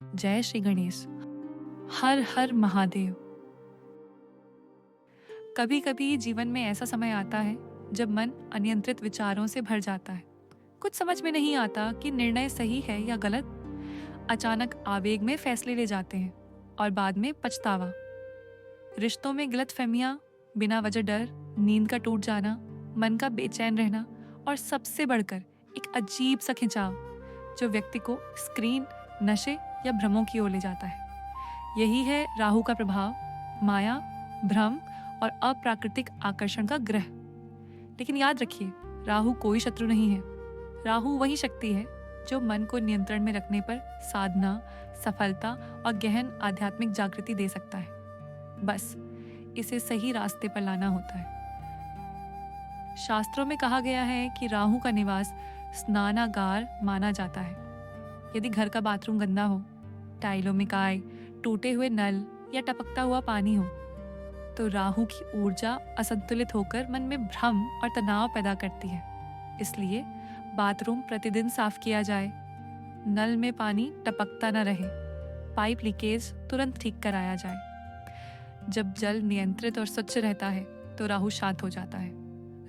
जय श्री गणेश। हर हर महादेव। कभी कभी जीवन में ऐसा समय आता है जब मन अनियंत्रित विचारों से भर जाता है। कुछ समझ में नहीं आता कि निर्णय सही है या गलत। अचानक आवेग में फैसले ले जाते हैं और बाद में पछतावा। रिश्तों में गलतफहमियां, बिना वजह डर, नींद का टूट जाना, मन का बेचैन रहना और सबसे बढ़कर एक अजीब सा खिंचाव जो व्यक्ति को स्क्रीन, नशे या भ्रमों की ओर ले जाता है। यही है राहु का प्रभाव, माया, भ्रम और अप्राकृतिक आकर्षण का ग्रह। लेकिन याद रखिए, राहु कोई शत्रु नहीं है। राहु वही शक्ति है जो मन को नियंत्रण में रखने पर साधना, सफलता और गहन आध्यात्मिक जागृति दे सकता है। बस इसे सही रास्ते पर लाना होता है। शास्त्रों में कहा गया है कि राहु का निवास स्नानागार माना जाता है। यदि घर का बाथरूम गंदा हो, टाइलों में काई, टूटे हुए नल या टपकता हुआ पानी हो, तो राहु की ऊर्जा असंतुलित होकर मन में भ्रम और तनाव पैदा करती है। इसलिए बाथरूम प्रतिदिन साफ किया जाए, नल में पानी टपकता न रहे, पाइप लीकेज तुरंत ठीक कराया जाए। जब जल नियंत्रित और स्वच्छ रहता है तो राहु शांत हो जाता है।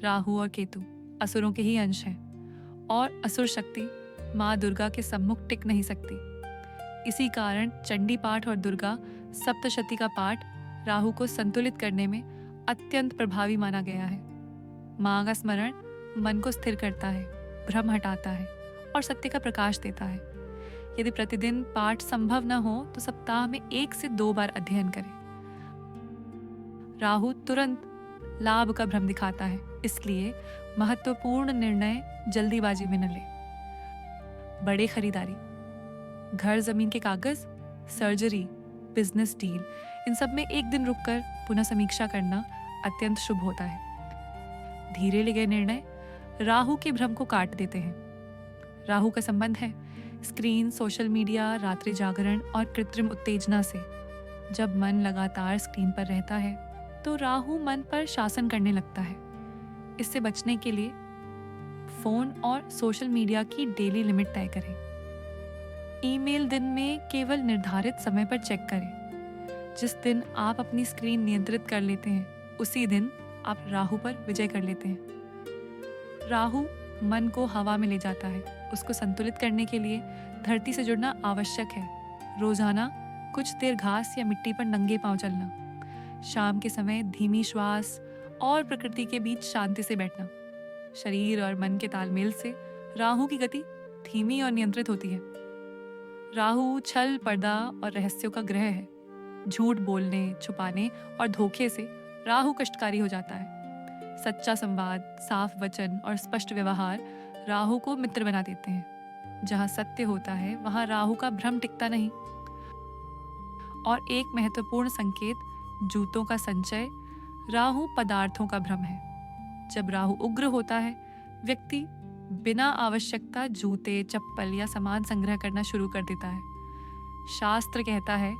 राहु और केतु असुरों के ही अंश हैं और असुर शक्ति माँ दुर्गा के सम्मुख टिक नहीं सकती। इसी कारण चंडी पाठ और दुर्गा सप्तशती का पाठ राहु को संतुलित करने में अत्यंत प्रभावी माना गया है। माँ का स्मरण मन को स्थिर करता है, भ्रम हटाता है और सत्य का प्रकाश देता है। यदि प्रतिदिन पाठ संभव न हो तो सप्ताह में 1 से 2 बार अध्ययन करें। राहु तुरंत लाभ का भ्रम दिखाता है, इसलिए महत्वपूर्ण निर्णय जल्दीबाजी में न ले। बड़े खरीदारी, घर, जमीन के कागज, सर्जरी, बिजनेस डील, इन सब में एक दिन रुककर पुनः समीक्षा करना अत्यंत शुभ होता है। धीरे लिए गए निर्णय राहु के भ्रम को काट देते हैं। राहु का संबंध है स्क्रीन, सोशल मीडिया, रात्रि जागरण और कृत्रिम उत्तेजना से। जब मन लगातार स्क्रीन पर रहता है तो राहु मन पर शासन करने लगता है। इससे बचने के लिए फोन और सोशल मीडिया की डेली लिमिट तय करें। ईमेल दिन में केवल निर्धारित समय पर चेक करें। जिस दिन आप अपनी स्क्रीन नियंत्रित कर लेते हैं, उसी दिन आप राहु पर विजय कर लेते हैं। राहु मन को हवा में ले जाता है। उसको संतुलित करने के लिए धरती से जुड़ना आवश्यक है। रोजाना कुछ देर घास या मिट्टी पर नंगे पांव चलना, शाम के समय धीमी श्वास और प्रकृति के बीच शांति से बैठना। शरीर और मन के तालमेल से राहु की गति धीमी और नियंत्रित होती है। राहु छल, पर्दा और रहस्यों का ग्रह है। झूठ बोलने, छुपाने और धोखे से राहु कष्टकारी हो जाता है। सच्चा संवाद, साफ वचन और स्पष्ट व्यवहार राहु को मित्र बना देते हैं। जहां सत्य होता है वहां राहु का भ्रम टिकता नहीं। और एक महत्वपूर्ण संकेत, जूतों का संचय, राहु पदार्थों का भ्रम है। जब राहु उग्र होता है, व्यक्ति बिना आवश्यकता जूते, चप्पल या सामान संग्रह करना शुरू कर देता है। शास्त्र कहता है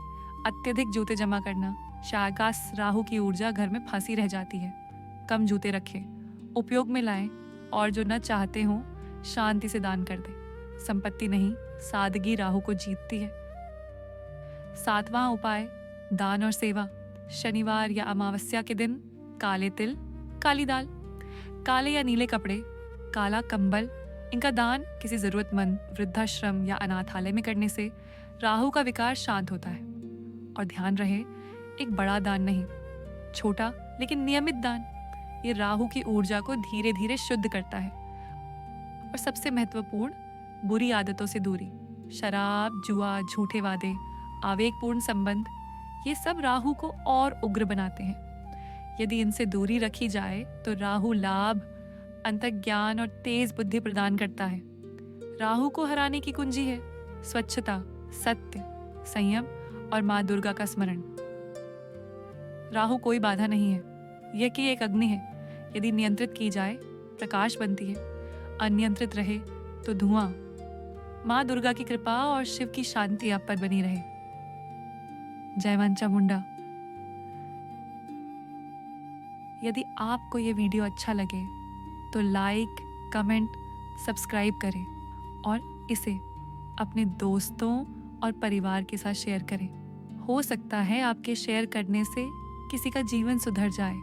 अत्यधिक जूते जमा करना शाकास राहु की ऊर्जा घर में फंसी रह जाती है। कम जूते रखें, उपयोग में लाएं और जो न चाहते हों शांति से दान कर दें। संपत्ति नहीं, सादगी राहु को जीतती है। 7वां उपाय, दान और सेवा। शनिवार या अमावस्या के दिन काले तिल, काली दाल, काले या नीले कपड़े, काला कंबल, इनका दान किसी जरूरतमंद, वृद्धाश्रम या अनाथालय में करने से राहु का विकार शांत होता है। और ध्यान रहे, एक बड़ा दान नहीं, छोटा लेकिन नियमित दान, ये राहु की ऊर्जा को धीरे धीरे शुद्ध करता है। और सबसे महत्वपूर्ण, बुरी आदतों से दूरी। शराब, जुआ, झूठे वादे, आवेगपूर्ण संबंध, ये सब राहु को और उग्र बनाते हैं। यदि इनसे दूरी रखी जाए तो राहु लाभ, अंतर्ज्ञान और तेज बुद्धि प्रदान करता है। राहु को हराने की कुंजी है स्वच्छता, सत्य, संयम और माँ दुर्गा का स्मरण। राहु कोई बाधा नहीं है, यह कि एक अग्नि है। यदि नियंत्रित की जाए प्रकाश बनती है, अनियंत्रित रहे तो धुआं। माँ दुर्गा की कृपा और शिव की शांति आप पर बनी रहे। जय मां चामुंडा। यदि आपको ये वीडियो अच्छा लगे तो लाइक, कमेंट, सब्सक्राइब करें और इसे अपने दोस्तों और परिवार के साथ शेयर करें। हो सकता है आपके शेयर करने से किसी का जीवन सुधर जाए।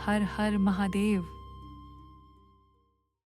हर हर महादेव।